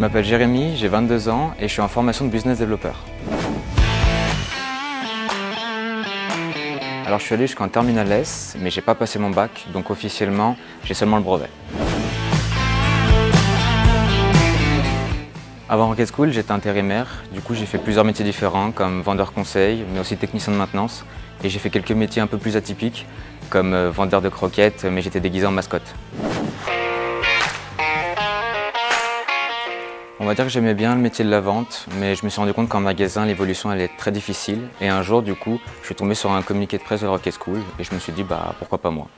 m'appelle Jérémy, j'ai 22 ans et je suis en formation de business développeur. Alors je suis allé jusqu'en terminale S, mais j'ai pas passé mon bac, donc officiellement j'ai seulement le brevet. Avant Rocket School, j'étais intérimaire, du coup j'ai fait plusieurs métiers différents comme vendeur conseil, mais aussi technicien de maintenance. Et j'ai fait quelques métiers un peu plus atypiques, comme vendeur de croquettes, mais j'étais déguisé en mascotte. On va dire que j'aimais bien le métier de la vente, mais je me suis rendu compte qu'en magasin, l'évolution allait être très difficile. Et un jour, du coup, je suis tombé sur un communiqué de presse de la Rocket School et je me suis dit, pourquoi pas moi.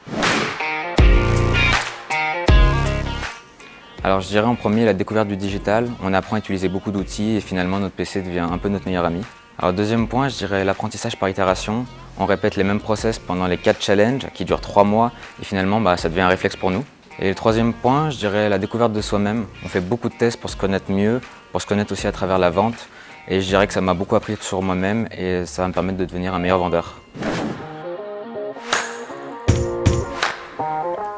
Alors je dirais en premier la découverte du digital. On apprend à utiliser beaucoup d'outils et finalement notre PC devient un peu notre meilleur ami. Alors deuxième point, je dirais l'apprentissage par itération. On répète les mêmes process pendant les 4 challenges qui durent 3 mois et finalement ça devient un réflexe pour nous. Et le troisième point, je dirais la découverte de soi-même. On fait beaucoup de tests pour se connaître mieux, pour se connaître aussi à travers la vente. Et je dirais que ça m'a beaucoup appris sur moi-même et ça va me permettre de devenir un meilleur vendeur.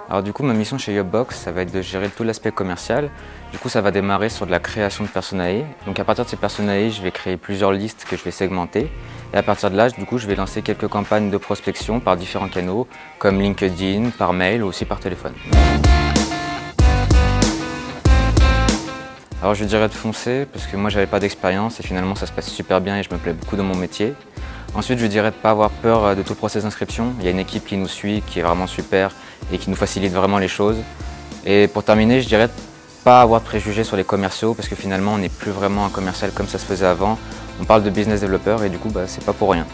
Alors du coup, ma mission chez Yopbox, ça va être de gérer tout l'aspect commercial. Du coup, ça va démarrer sur de la création de personnalités. Donc à partir de ces personnalités, je vais créer plusieurs listes que je vais segmenter. Et à partir de là, du coup, je vais lancer quelques campagnes de prospection par différents canaux, comme LinkedIn, par mail ou aussi par téléphone. Alors je dirais de foncer, parce que moi j'avais pas d'expérience et finalement ça se passe super bien et je me plais beaucoup dans mon métier. Ensuite, je dirais de ne pas avoir peur de tout le processus d'inscription. Il y a une équipe qui nous suit, qui est vraiment super et qui nous facilite vraiment les choses. Et pour terminer, je dirais de ne pas avoir de préjugés sur les commerciaux parce que finalement, on n'est plus vraiment un commercial comme ça se faisait avant. On parle de business développeur et du coup, c'est pas pour rien.